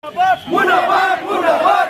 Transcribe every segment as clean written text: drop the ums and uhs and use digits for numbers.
मुर्दाबाद मुर्दाबाद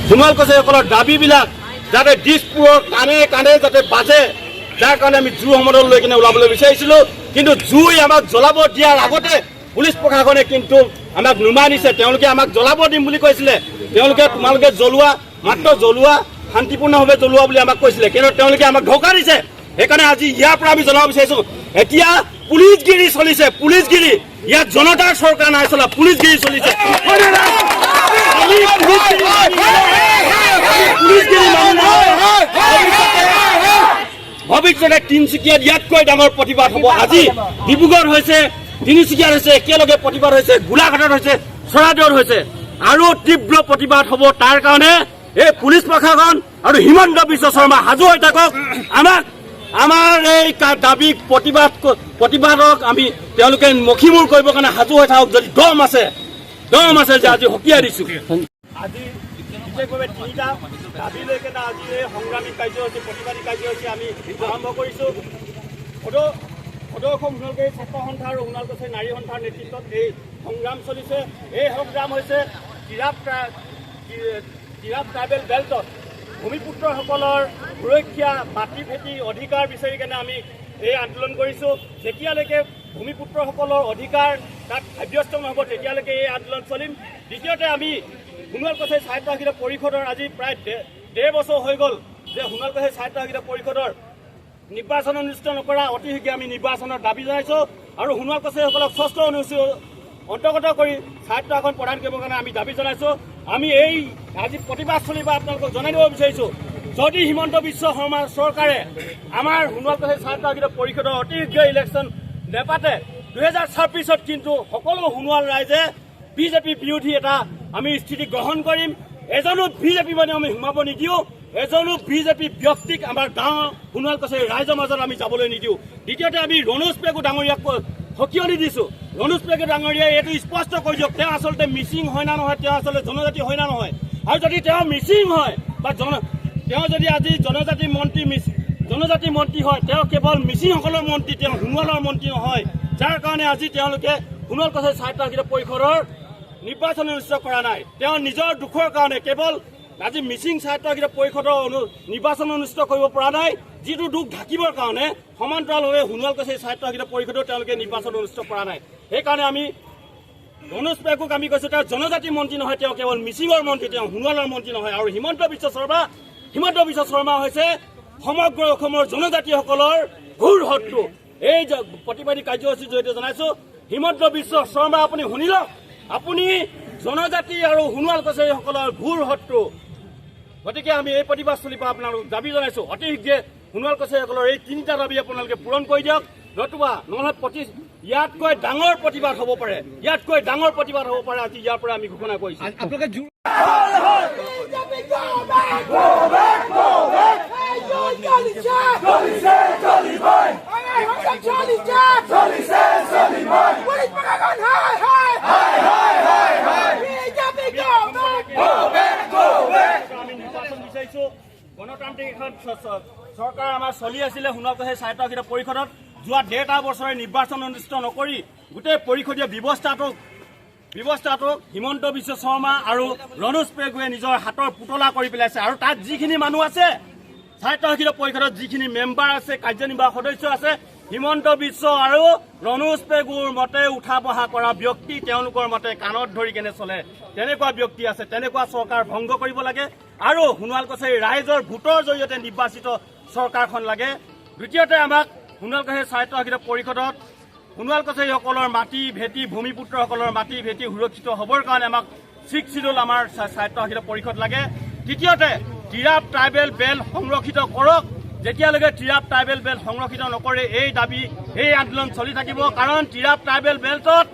ধুমাল কছাৰীসকলৰ দাবীবিলাক যাতে দিছপুৰৰ কাণে কাণে যাতে বাজে, যাৰ কাৰণে আমি জুই সমদল লৈ কিনে ওলাবলৈ বিচাৰিছিলোঁ। কিন্তু জুই আমাক জ্বলাব দিয়াৰ আগতে পুলিচ প্ৰশাসনে কিন্তু আমাক নুমাই দিছে। তেওঁলোকে আমাক জ্বলাব দিম বুলি কৈছিলে। তেওঁলোকে তোমালোকে জ্বলোৱা, মাত্ৰ জ্বলোৱা, শান্তিপূৰ্ণভাৱে জ্বলোৱা বুলি আমাক কৈছিলে, কিন্তু তেওঁলোকে আমাক ধোকা দিছে। সেইকাৰণে আজি ইয়াৰ পৰা আমি জনাব বিচাৰিছোঁ, এতিয়া পুলিচগিৰি চলিছে, পুলিচগিৰি। ইয়াত জনতাৰ চৰকাৰ নাই চলা, পুলিচগিৰি চলিছে। ভৱিষ্যতে তিনিচুকীয়াত ইয়াতকৈ ডাঙৰ প্ৰতিবাদ হ'ব। আজি ডিব্ৰুগড় হৈছে, তিনিচুকীয়াত হৈছে, একেলগে প্ৰতিবাদ হৈছে, গোলাঘাটত হৈছে, চৰাইদেউত হৈছে, আৰু তীব্ৰ প্ৰতিবাদ হ'ব। তাৰ কাৰণে এই পুলিচ প্ৰশাসন আৰু হিমন্ত বিশ্ব শৰ্মা সাজু হৈ থাকক। আমাৰ এই দাবী প্ৰতিবাদক আমি তেওঁলোকে মষিমূৰ কৰিবৰ কাৰণে সাজু হৈ থাকক। যদি দম আছে যে আজি সকীয়াই দিছোঁ। আজি বিশেষভাৱে তিনিটা দাবী লৈ কেনে আজি এই সংগ্ৰামী কাৰ্যসূচী, প্ৰতিবাদী কাৰ্যসূচী আমি আৰম্ভ কৰিছোঁ। সদৌ অসম সোণালকছাৰী ছাত্ৰ সন্থা আৰু সোণালকছাৰী নাৰী সন্থাৰ নেতৃত্বত এই সংগ্ৰাম চলিছে। এই সংগ্ৰাম হৈছে তিৰাপ ট্ৰাইবেল বেল্টত ভূমিপুত্ৰসকলৰ সুৰক্ষা, মাটি ভেটি অধিকাৰ বিচাৰি কেনে আমি এই আন্দোলন কৰিছোঁ। যেতিয়ালৈকে ভূমিপুত্ৰসকলৰ অধিকাৰ তাত সাব্যস্ত নহ'ব, তেতিয়ালৈকে এই আন্দোলন চলিম। দ্বিতীয়তে আমি সোণালকছাৰী স্বায়ত্তশাসিত পৰিষদৰ আজি প্ৰায় 1.5 বছৰ হৈ গ'ল যে সোণালকছাৰী স্বায়ত্তশাসিত পৰিষদৰ নিৰ্বাচন অনুষ্ঠিত নকৰা। অতি শীঘ্ৰে আমি নিৰ্বাচনৰ দাবী জনাইছোঁ আৰু সোণালকছাৰীসকলক 6ষ্ঠ অনুসূচী অন্তৰ্গত কৰি স্বায়ত্তশাসন প্ৰদান কৰিবৰ কাৰণে আমি দাবী জনাইছোঁ। আমি এই আজি প্ৰতিবাদস্থলী বা আপোনালোকক জনাই দিব বিচাৰিছোঁ, যদি হিমন্ত বিশ্ব শৰ্মা চৰকাৰে আমাৰ সোণালকছাৰী স্বায়ত্তশাসিত পৰিষদৰ অতি শীঘ্ৰে ইলেকশ্যন নেপাতে, 2026ত কিন্তু সকলো সোণোৱাল ৰাইজে বিজেপি বিৰোধী এটা আমি স্থিতি গ্ৰহণ কৰিম। এজনো বিজেপি মানে আমি সোমাব নিদিওঁ, এজনো বিজেপি ব্যক্তিক আমাৰ গাঁও সোণোৱালকছাৰী ৰাইজৰ মাজত আমি যাবলৈ নিদিওঁ। দ্বিতীয়তে আমি ৰণোজ পেগু ডাঙৰীয়াক সকিয়নি দিছোঁ। ৰণোজ পেগু ডাঙৰীয়াই এইটো স্পষ্ট কৰি দিয়ক, তেওঁ আচলতে মিচিং হয় না নহয়, তেওঁ আচলতে জনজাতি হয় না নহয়। আৰু যদি তেওঁ মিচিং হয় বা তেওঁ যদি আজি জনজাতি মন্ত্ৰী হয় তেওঁ কেৱল মিচিংসকলৰ মন্ত্ৰী, তেওঁ সোণোৱালৰ মন্ত্ৰী নহয়, যাৰ কাৰণে আজি তেওঁলোকে সোণোৱাল কছাৰী স্বায়ত্তশাসিত পৰিষদৰ নিৰ্বাচন অনুষ্ঠিত কৰা নাই। তেওঁ নিজৰ দুখৰ কাৰণে কেৱল আজি মিচিং স্বায়ত্তশাসিত পৰিষদৰ নিৰ্বাচন অনুষ্ঠিত কৰিব পৰা নাই, যিটো দুখ ঢাকিবৰ কাৰণে সমান্তৰালভাৱে সোণোৱাল কছাৰী স্বায়ত্তশাসিত পৰিষদৰ তেওঁলোকে নিৰ্বাচন অনুষ্ঠিত কৰা নাই। সেইকাৰণে আমি মনোজ পেগুক আমি কৈছোঁ তেওঁ জনজাতি মন্ত্ৰী নহয়, তেওঁ কেৱল মিচিঙৰ মন্ত্ৰী, তেওঁ সোণোৱালৰ মন্ত্ৰী নহয়। আৰু হিমন্ত বিশ্ব শৰ্মা হৈছে সমগ্ৰ অসমৰ জনজাতিসকলৰ ঘোৰ শত্ৰু। এই প্ৰতিবাদী কাৰ্যসূচীৰ জৰিয়তে জনাইছোঁ, হিমন্ত বিশ্ব শৰ্মা আপুনি শুনি লওক, আপুনি জনজাতি আৰু সোণোৱাল কছাৰীসকলৰ ঘোৰ শত্ৰু। গতিকে আমি এই প্ৰতিবাদস্থলীৰ পৰা আপোনালোকক দাবী জনাইছোঁ, অতি শীঘ্ৰে সোণোৱাল কছাৰীসকলৰ এই তিনিটা দাবী আপোনালোকে পূৰণ কৰি দিয়ক, নহ'লে ইয়াতকৈ ডাঙৰ প্ৰতিবাদ হ'ব পাৰে, আজি ইয়াৰ পৰা আমি ঘোষণা কৰিছোঁ। গণতান্ত্ৰিক এখন চৰকাৰ আমাৰ চলি আছিলে সোণোৱাল কছাৰী স্বায়ত্তশাসিত পৰিষদত। যোৱা 1.5 বছৰে নিৰ্বাচন অনুষ্ঠিত নকৰি গোটেই পৰিষদীয় ব্যৱস্থাটোক হিমন্ত বিশ্ব শৰ্মা আৰু ৰণোজ পেগুৱে নিজৰ হাতৰ পুতলা কৰি পেলাইছে। আৰু তাত যিখিনি মানুহ আছে, স্বায়ত্তশাসিত পৰিষদত যিখিনি মেম্বাৰ আছে, কাৰ্যনিৰ্বাহক সদস্য আছে, হিমন্ত বিশ্ব আৰু ৰণোজ পেগুৰ মতে উঠা বহা কৰা ব্যক্তি, তেওঁলোকৰ মতে কাণত ধৰি কেনে চলে তেনেকুৱা ব্যক্তি আছে। তেনেকুৱা চৰকাৰ ভংগ কৰিব লাগে আৰু সোণোৱাল কছাৰী ৰাইজৰ ভোটৰ জৰিয়তে নিৰ্বাচিত চৰকাৰখন লাগে। দ্বিতীয়তে আমাক সোণোৱাল কছাৰী স্বায়ত্তশাসিত পৰিষদত সোণোৱাল কছাৰীসকলৰ মাটি ভেটি, ভূমিপুত্ৰসকলৰ মাটি ভেটি সুৰক্ষিত হ'বৰ কাৰণে আমাক 6 শিডিউল আমাৰ স্বায়ত্তশাসিত পৰিষদ লাগে। তৃতীয়তে তিৰাপ ট্ৰাইবেল বেল্ট সংৰক্ষিত কৰক। যেতিয়ালৈকে তিৰাপ ট্ৰাইবেল বেল্ট সংৰক্ষিত নকৰে এই দাবী, এই আন্দোলন চলি থাকিব। কাৰণ তিৰাপ ট্ৰাইবেল বেল্টত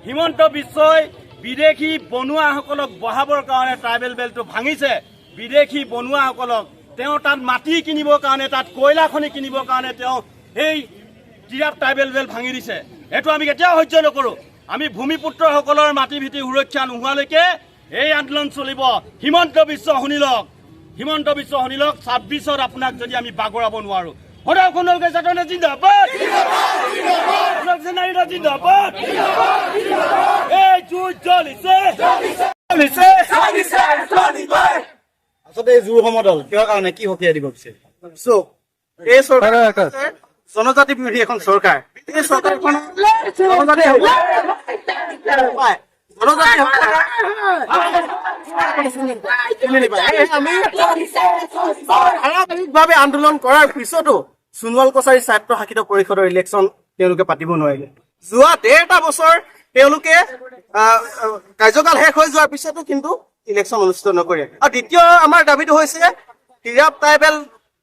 হিমন্ত বিশ্বই বিদেশী বনুৱাসকলক বহাবৰ কাৰণে ট্ৰাইবেল বেল্টটো ভাঙিছে। বিদেশী বনুৱাসকলক তেওঁ তাত মাটি কিনিবৰ কাৰণে, তাত কয়লা খনি কিনিবৰ কাৰণে তেওঁ এই তিৰাপ ট্ৰাইবেল বেল্ট ভাঙি দিছে। এইটো আমি কেতিয়াও সহ্য নকৰোঁ। আমি ভূমিপুত্ৰসকলৰ মাটি ভেটি সুৰক্ষা নোহোৱালৈকে এই আন্দোলন চলিব। হিমন্ত বিশ্ব শুনি লওক, 26ত আপোনাক যদি আমি বাগৰাব নোৱাৰো। সদায় সোণোৱাল কছাৰী জাতনে জিন্দাবাদ, জিন্দাবাদ। এই যুঁজ জ্বলিছে। আচলতে এই জোৰ সমদল কিহৰ কাৰণে, কি সকিয়াই দিব বিচাৰে? এই চৰকাৰ জনজাতি বিৰোধী এখন চৰকাৰ। এই চৰকাৰখন ধাৰাবাহিকভাৱে আন্দোলন কৰাৰ পিছতো সোণোৱাল কছাৰী স্বায়ত্তশাসিত পৰিষদৰ ইলেকশ্যন তেওঁলোকে পাতিব নোৱাৰিলে। যোৱা 1.5 বছৰ তেওঁলোকে কাৰ্যকাল শেষ হৈ যোৱাৰ পিছতো কিন্তু ইলেকশ্যন অনুষ্ঠিত নকৰে। আৰু দ্বিতীয় আমাৰ দাবীটো হৈছে তিৰাপ ট্ৰাইবেল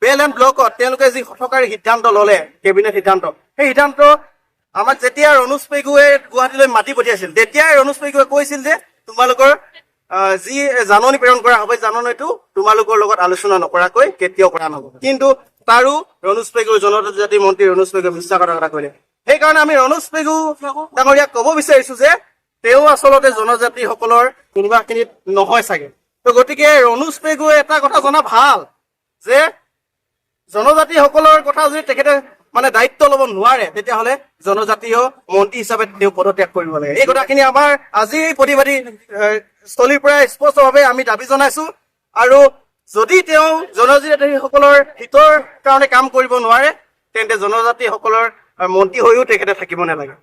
বেল এণ্ড ব্লকত তেওঁলোকে যি হঠকাৰী সিদ্ধান্ত ল'লে, কেবিনেট সিদ্ধান্ত, সেই সিদ্ধান্ত আমাক যেতিয়া ৰণোজ পেগুৱে গুৱাহাটীলৈ মাতি পঠিয়াইছিল, তেতিয়াই ৰণোজ পেগুৱে কৈছিল যে তোমালোকৰ যি জাননী প্ৰেৰণ কৰা হ'ব, জাননীটো তোমালোকৰ লগত আলোচনা নকৰাকৈ কেতিয়াও কৰা নহ'ব। কিন্তু তাৰো ৰণোজ পেগুৰ জনজাতি মন্ত্ৰী ৰণোজ পেগুৱে বিশ্বাসঘাতকতা কৰিলে। সেইকাৰণে আমি ৰণোজ পেগু ডাঙৰীয়াক ক'ব বিচাৰিছো যে তেওঁ আচলতে জনজাতিসকলৰ কোনোবাখিনিত নহয় চাগে। তো গতিকে ৰণোজ পেগুৱে এটা কথা জনা ভাল যে জনজাতিসকলৰ কথা যদি তেখেতে দায়িত্ব ল'ব নোৱাৰে, তেতিয়াহ'লে জনজাতীয় মন্ত্ৰী হিচাপে তেওঁ পদত্যাগ কৰিব লাগে। এই কথাখিনি আমাৰ আজি এই প্ৰতিবাদী স্থলীৰ পৰা স্পষ্টভাৱে আমি দাবী জনাইছো। আৰু যদি তেওঁ জনজাতিসকলৰ হিতৰ কাৰণে কাম কৰিব নোৱাৰে, তেন্তে জনজাতিসকলৰ মন্ত্ৰী হৈও তেখেতে থাকিব নালাগে।